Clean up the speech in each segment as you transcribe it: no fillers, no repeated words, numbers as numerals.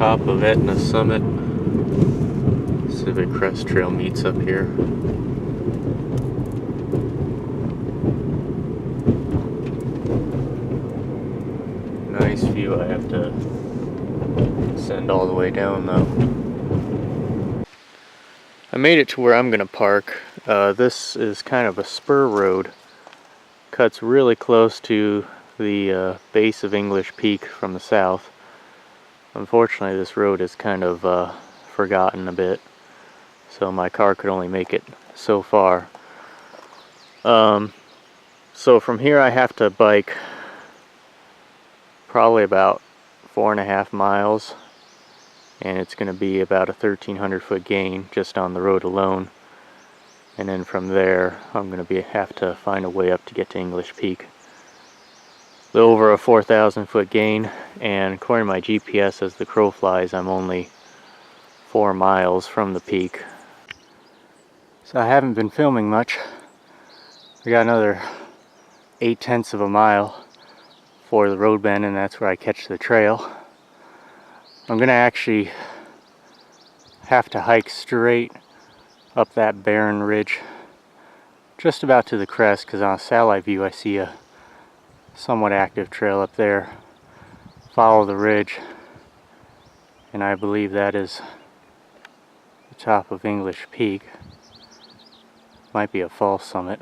top of Etna Summit. Civic Crest Trail meets up here. Nice view. I have to send all the way down though. I made it to where I'm gonna park. This is kind of a spur road. Cuts really close to the base of English Peak from the south. Unfortunately, this road is kind of forgotten a bit, so my car could only make it so far. So from here I have to bike probably about 4.5 miles, and it's going to be about a 1,300 foot gain just on the road alone. And then from there I'm going to have to find a way up to get to English Peak. A little over a 4,000 foot gain, and according to my GPS, as the crow flies, I'm only 4 miles from the peak. So I haven't been filming much. I got another 0.8 of a mile for the road bend, and that's where I catch the trail. I'm gonna actually have to hike straight up that barren ridge just about to the crest, because on a satellite view I see a somewhat active trail up there. Follow the ridge, and I believe that is the top of English Peak. Might be a false summit,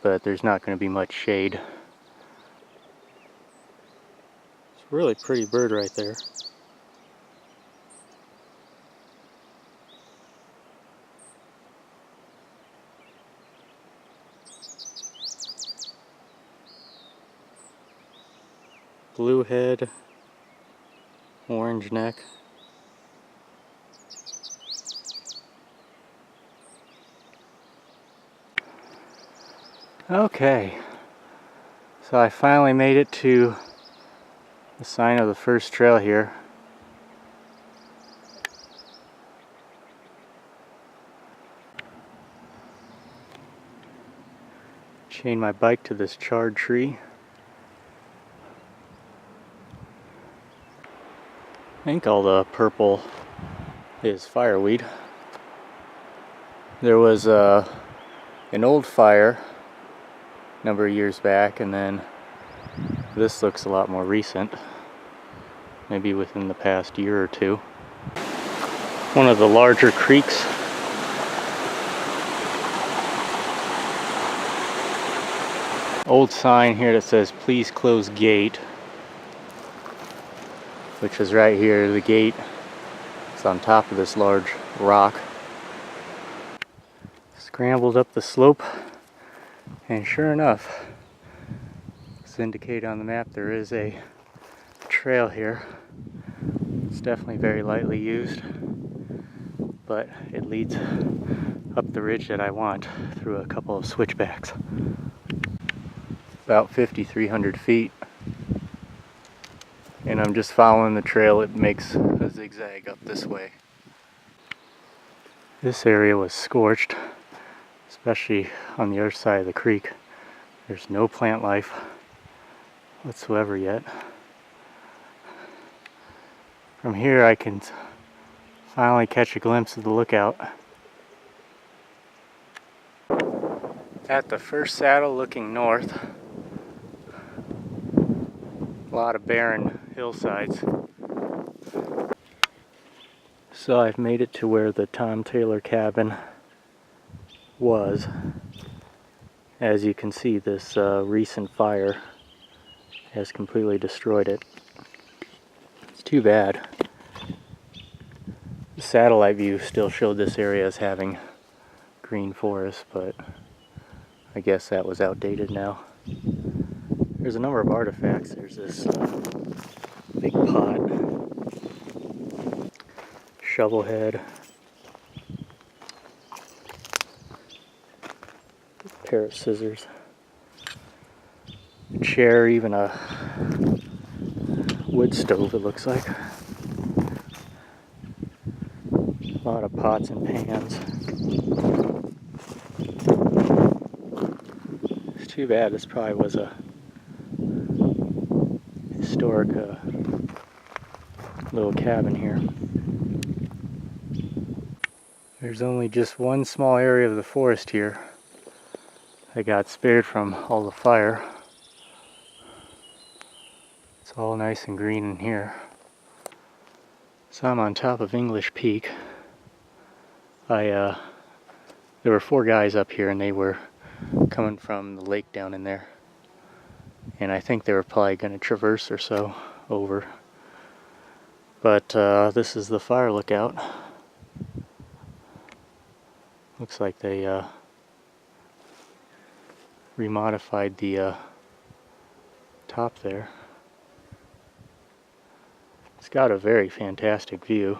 but there's not going to be much shade. It's a really pretty bird right there. Blue head, orange neck. Okay, so I finally made it to the sign of the first trail here. Chain my bike to this charred tree. I think all the purple is fireweed. There was an old fire a number of years back, and then this looks a lot more recent, maybe within the past year or two. One of the larger creeks. Old sign here that says "Please close gate," which is right here. The gate is on top of this large rock. Scrambled up the slope, and sure enough, as indicated on the map, there is a trail here. It's definitely very lightly used, but it leads up the ridge that I want through a couple of switchbacks. About 5,300 feet, and I'm just following the trail. It makes a zigzag up this way. This area was scorched, especially on the other side of the creek. There's no plant life whatsoever yet. From here I can finally catch a glimpse of the lookout. At the first saddle looking north, a lot of barren hillsides. So I've made it to where the Tom Taylor cabin was. As you can see, this recent fire has completely destroyed it. It's too bad. The satellite view still showed this area as having green forest, but I guess that was outdated now. There's a number of artifacts. There's this big pot, shovel head, a pair of scissors, a chair, even a wood stove, it looks like. A lot of pots and pans. It's too bad. This probably was a historic little cabin here. There's only just one small area of the forest here that got spared from all the fire. It's all nice and green in here. So I'm on top of English Peak. There were 4 guys up here and they were coming from the lake down in there. And I think they were probably going to traverse or so over. But this is the fire lookout. Looks like they remodified the top there. It's got a very fantastic view.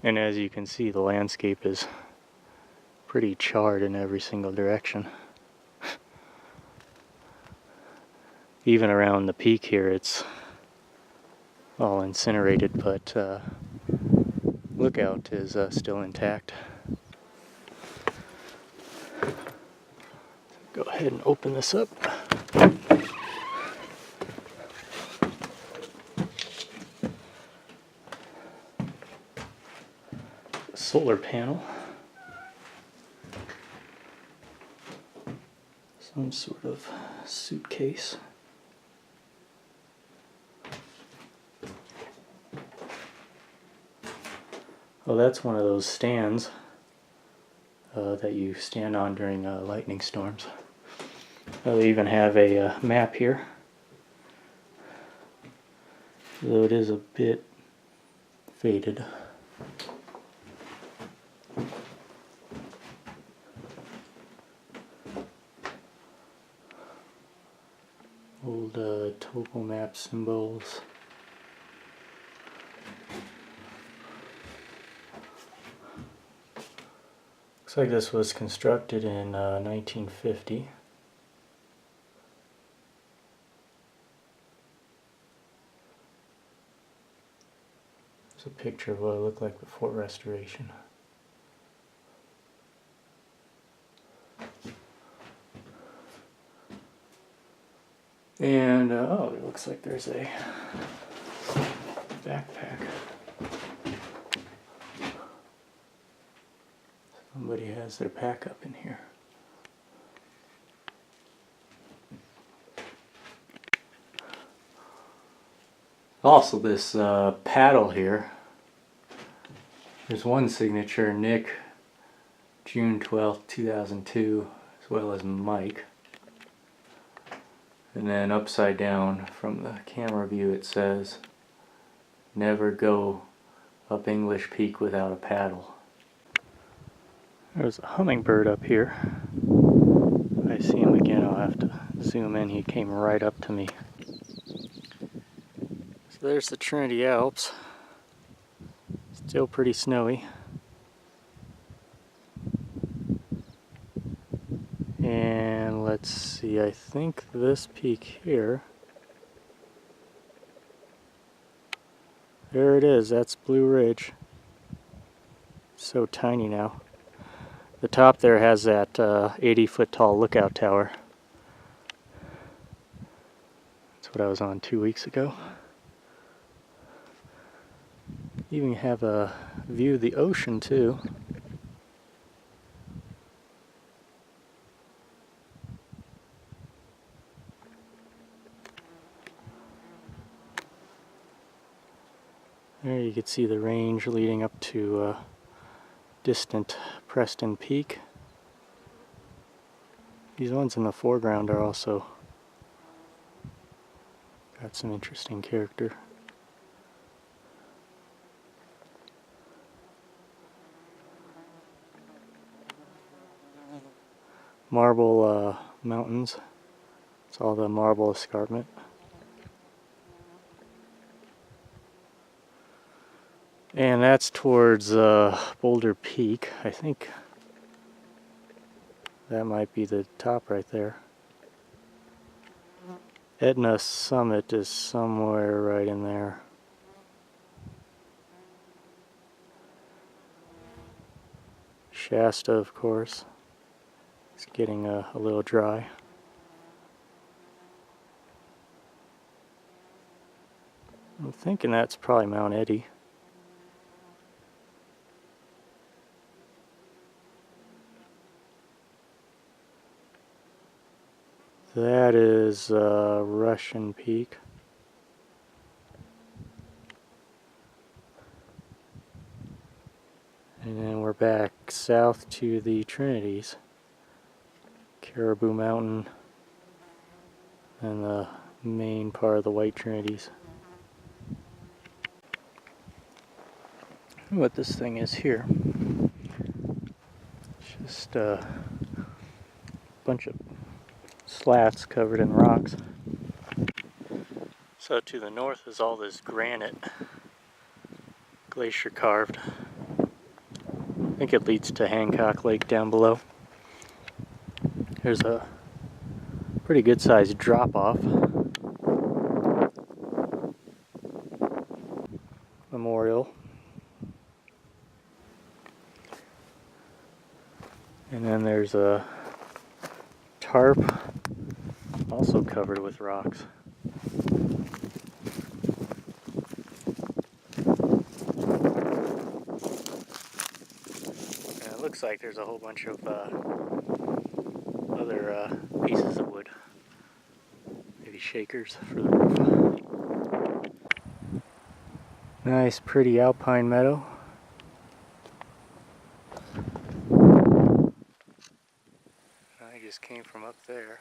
And as you can see, the landscape is pretty charred in every single direction. Even around the peak here, it's all incinerated, but lookout is still intact. Go ahead and open this up. A solar panel. Some sort of suitcase. Well, that's one of those stands that you stand on during lightning storms. They even have a map here, though it is a bit faded. Old topo map symbols. Looks like this was constructed in 1950. There's a picture of what it looked like before restoration. And oh, it looks like there's a backpack. Somebody has their pack up in here. Also, this paddle here, there's one signature, Nick, June 12th, 2002, as well as Mike. And then upside down from the camera view it says, "Never go up English Peak without a paddle." There's a hummingbird up here. If I see him again, I'll have to zoom in. He came right up to me. So there's the Trinity Alps. Still pretty snowy. And let's see, I think this peak here, there it is, that's Blue Ridge. So tiny now. The top there has that 80-foot tall lookout tower. That's what I was on 2 weeks ago. Even have a view of the ocean too. There you can see the range leading up to distant Preston Peak. These ones in the foreground are also got some interesting character. Marble mountains. It's all the marble escarpment. And that's towards Boulder Peak. I think that might be the top right there. Etna Summit is somewhere right in there. Shasta, of course. It's getting a little dry. I'm thinking that's probably Mount Eddy. That is Russian Peak. And then we're back south to the Trinities. Caribou Mountain and the main part of the White Trinities. What this thing is here. It's just a bunch of slats covered in rocks. So to the north is all this granite, glacier carved. I think it leads to Hancock Lake down below. There's a pretty good sized drop off. Memorial. And then there's a tarp, also covered with rocks. And it looks like there's a whole bunch of other pieces of wood. Maybe shakers for the roof. Nice, pretty alpine meadow. I just came from up there.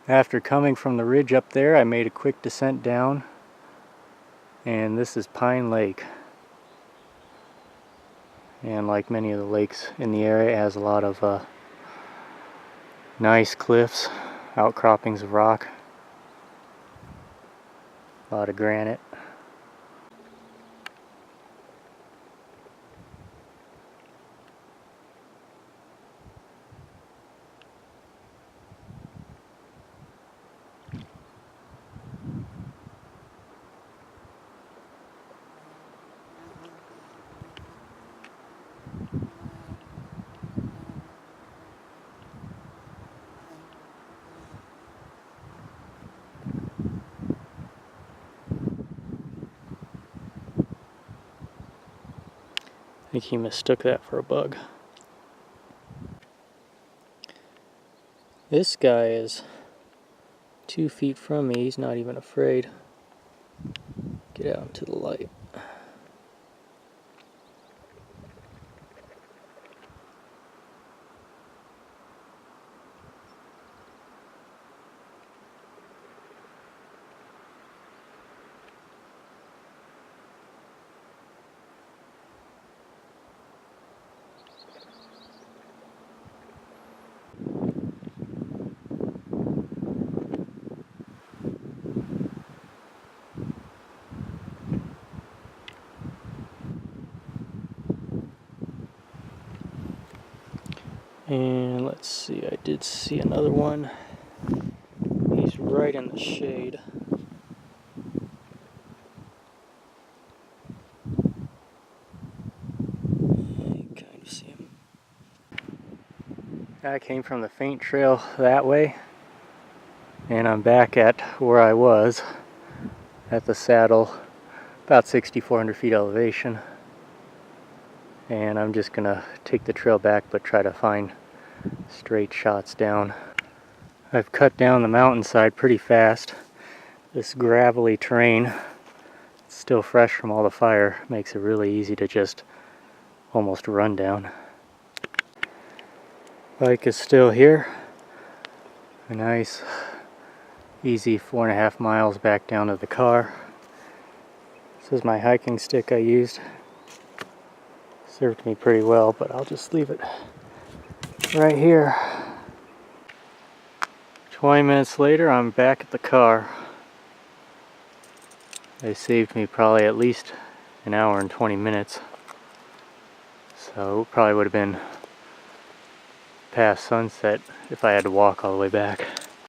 After coming from the ridge up there, I made a quick descent down, and this is Pine Lake. And like many of the lakes in the area, it has a lot of nice cliffs, outcroppings of rock, a lot of granite. I think he mistook that for a bug. This guy is 2 feet from me. He's not even afraid. Get out into the light. And let's see, I did see another one. He's right in the shade. You can kind of see him. I came from the faint trail that way, and I'm back at where I was at the saddle, about 6,400 feet elevation. And I'm just gonna take the trail back, but try to find straight shots down. I've cut down the mountainside pretty fast. This gravelly terrain, it's still fresh from all the fire, makes it really easy to just almost run down. Bike is still here. A nice, easy 4.5 miles back down to the car. This is my hiking stick I used. Served me pretty well, but I'll just leave it right here. 20 minutes later, I'm back at the car. They saved me probably at least an hour and 20 minutes. So it probably would have been past sunset if I had to walk all the way back.